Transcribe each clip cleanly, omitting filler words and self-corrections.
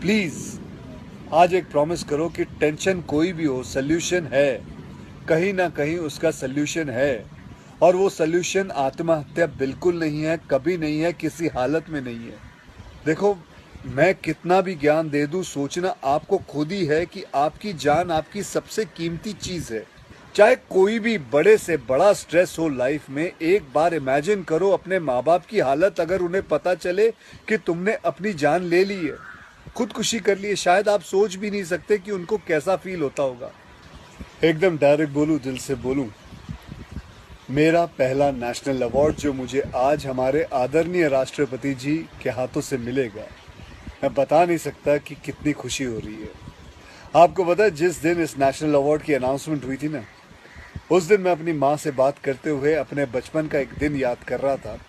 Please आज एक promise करो कि टेंशन कोई भी हो, सोल्यूशन है, कहीं ना कहीं उसका सोल्यूशन है। और वो सोल्यूशन आत्महत्या बिल्कुल नहीं है, कभी नहीं है, किसी हालत में नहीं है। देखो, मैं कितना भी ज्ञान दे दूं, सोचना आपको खुद ही है कि आपकी जान आपकी सबसे कीमती चीज है। चाहे कोई भी बड़े से बड़ा स्ट्रेस हो लाइफ में, एक बार इमेजिन करो अपने माँ बाप की हालत अगर उन्हें पता चले कि तुमने अपनी जान ले ली है, खुदकुशी कर ली है। शायद आप सोच भी नहीं सकते कि उनको कैसा फील होता होगा। एकदम डायरेक्ट बोलूं, दिल से बोलूं, मेरा पहला नेशनल अवार्ड जो मुझे आज हमारे आदरणीय राष्ट्रपति जी के हाथों से मिलेगा, मैं बता नहीं सकता कि कितनी खुशी हो रही है। आपको पता है, जिस दिन इस नेशनल अवार्ड की अनाउंसमेंट हुई थी ना, उस दिन मैं अपनी माँ से बात करते हुए अपने बचपन का एक दिन याद कर रहा था,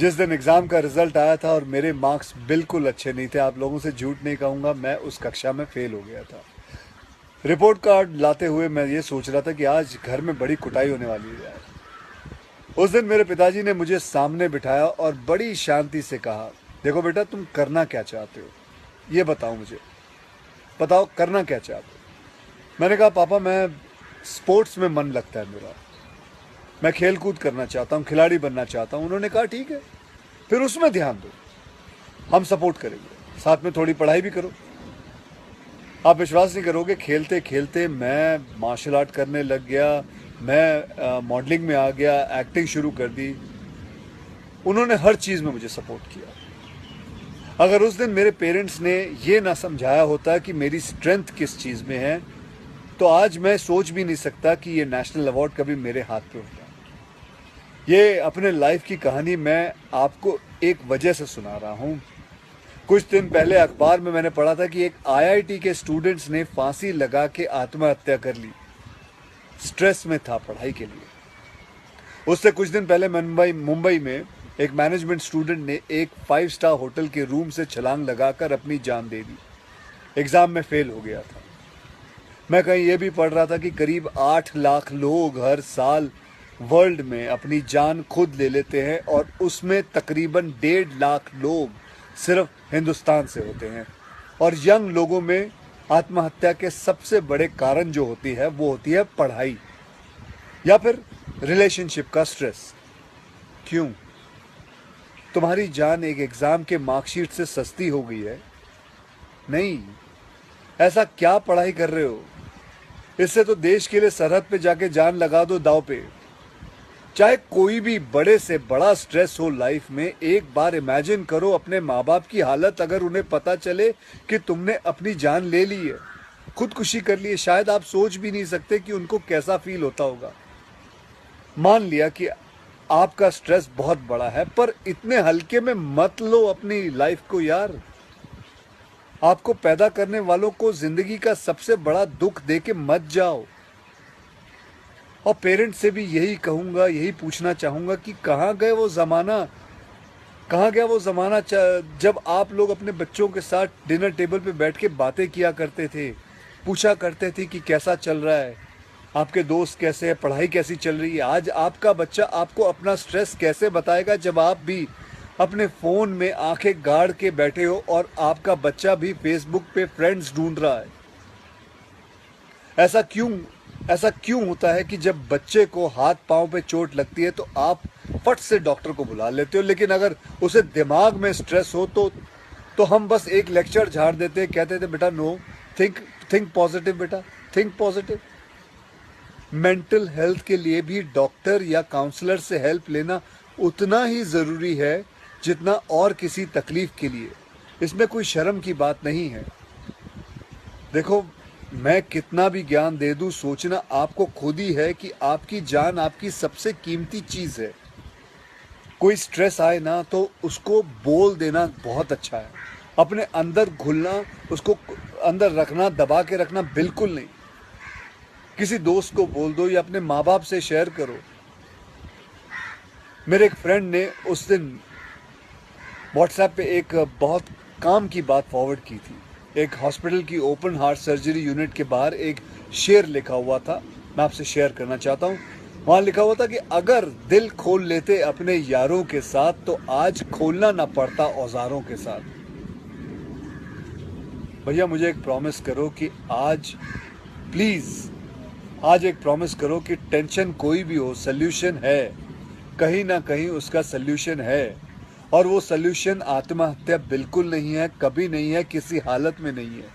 जिस दिन एग्ज़ाम का रिजल्ट आया था और मेरे मार्क्स बिल्कुल अच्छे नहीं थे। आप लोगों से झूठ नहीं कहूँगा, मैं उस कक्षा में फेल हो गया था। रिपोर्ट कार्ड लाते हुए मैं ये सोच रहा था कि आज घर में बड़ी कुटाई होने वाली है यार। उस दिन मेरे पिताजी ने मुझे सामने बिठाया और बड़ी शांति से कहा, देखो बेटा, तुम करना क्या चाहते हो, ये बताओ मुझे, बताओ करना क्या चाहते हो। मैंने कहा, पापा मैं स्पोर्ट्स में मन लगता है मेरा, मैं खेल कूद करना चाहता हूँ, खिलाड़ी बनना चाहता हूँ। उन्होंने कहा, ठीक है, फिर उसमें ध्यान दो, हम सपोर्ट करेंगे, साथ में थोड़ी पढ़ाई भी करो। आप विश्वास नहीं करोगे, खेलते खेलते मैं मार्शल आर्ट करने लग गया, मैं मॉडलिंग में आ गया, एक्टिंग शुरू कर दी। उन्होंने हर चीज़ में मुझे सपोर्ट किया। अगर उस दिन मेरे पेरेंट्स ने ये ना समझाया होता कि मेरी स्ट्रेंथ किस चीज़ में है, तो आज मैं सोच भी नहीं सकता कि ये नेशनल अवार्ड कभी मेरे हाथ पे होता। ये अपने लाइफ की कहानी मैं आपको एक वजह से सुना रहा हूँ। कुछ दिन पहले अखबार में मैंने पढ़ा था कि एक आईआईटी के स्टूडेंट्स ने फांसी लगा के आत्महत्या कर ली, स्ट्रेस में था पढ़ाई के लिए। उससे कुछ दिन पहले मुंबई में एक मैनेजमेंट स्टूडेंट ने एक 5 स्टार होटल के रूम से छलांग लगाकर अपनी जान दे दी, एग्जाम में फेल हो गया था। मैं कहीं ये भी पढ़ रहा था कि करीब 8 लाख लोग हर साल वर्ल्ड में अपनी जान खुद ले लेते हैं और उसमें तकरीबन 1.5 लाख लोग सिर्फ हिंदुस्तान से होते हैं। और यंग लोगों में आत्महत्या के सबसे बड़े कारण जो होती है वो होती है पढ़ाई या फिर रिलेशनशिप का स्ट्रेस। क्यों? तुम्हारी जान एक एग्जाम के मार्कशीट से सस्ती हो गई है? नहीं। ऐसा क्या पढ़ाई कर रहे हो? इससे तो देश के लिए सरहद पे जाके जान लगा दो दांव पे। चाहे कोई भी बड़े से बड़ा स्ट्रेस हो लाइफ में, एक बार इमेजिन करो अपने माँ बाप की हालत अगर उन्हें पता चले कि तुमने अपनी जान ले ली है, खुदकुशी कर ली है। शायद आप सोच भी नहीं सकते कि उनको कैसा फील होता होगा। मान लिया कि आपका स्ट्रेस बहुत बड़ा है, पर इतने हल्के में मत लो अपनी लाइफ को यार। आपको पैदा करने वालों को जिंदगी का सबसे बड़ा दुख दे के मत जाओ। और पेरेंट्स से भी यही कहूंगा, यही पूछना चाहूंगा कि कहाँ गए वो ज़माना, कहाँ गया वो ज़माना जब आप लोग अपने बच्चों के साथ डिनर टेबल पे बैठ के बातें किया करते थे, पूछा करते थे कि कैसा चल रहा है, आपके दोस्त कैसे हैं, पढ़ाई कैसी चल रही है। आज आपका बच्चा आपको अपना स्ट्रेस कैसे बताएगा जब आप भी अपने फ़ोन में आंखें गाड़ के बैठे हो और आपका बच्चा भी फेसबुक पे फ्रेंड्स ढूंढ रहा है। ऐसा क्यों होता है कि जब बच्चे को हाथ पांव पे चोट लगती है तो आप फट से डॉक्टर को बुला लेते हो, लेकिन अगर उसे दिमाग में स्ट्रेस हो तो हम बस एक लेक्चर झाड़ देते, कहते थे बेटा नो, थिंक पॉजिटिव बेटा, थिंक पॉजिटिव। मेंटल हेल्थ के लिए भी डॉक्टर या काउंसलर से हेल्प लेना उतना ही ज़रूरी है जितना और किसी तकलीफ के लिए। इसमें कोई शर्म की बात नहीं है। देखो, मैं कितना भी ज्ञान दे दूं, सोचना आपको खुद ही है कि आपकी जान आपकी सबसे कीमती चीज़ है। कोई स्ट्रेस आए ना तो उसको बोल देना बहुत अच्छा है। अपने अंदर घुलना, उसको अंदर रखना, दबा के रखना बिल्कुल नहीं। किसी दोस्त को बोल दो या अपने माँ बाप से शेयर करो। मेरे एक फ्रेंड ने उस दिन व्हाट्सएप पे एक बहुत काम की बात फॉरवर्ड की थी। एक हॉस्पिटल की ओपन हार्ट सर्जरी यूनिट के बाहर एक शेर लिखा हुआ था, मैं आपसे शेयर करना चाहता हूँ। वहाँ लिखा हुआ था कि अगर दिल खोल लेते अपने यारों के साथ तो आज खोलना ना पड़ता औजारों के साथ। भैया मुझे एक प्रॉमिस करो कि आज प्लीज़ आज एक प्रॉमिस करो कि टेंशन कोई भी हो सल्यूशन है, कहीं ना कहीं उसका सल्यूशन है और वो सल्यूशन आत्महत्या बिल्कुल नहीं है, कभी नहीं है, किसी हालत में नहीं है।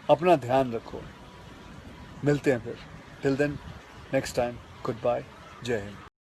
अपना ध्यान रखो, मिलते हैं फिर। Till then next time, goodbye, जय हिंद।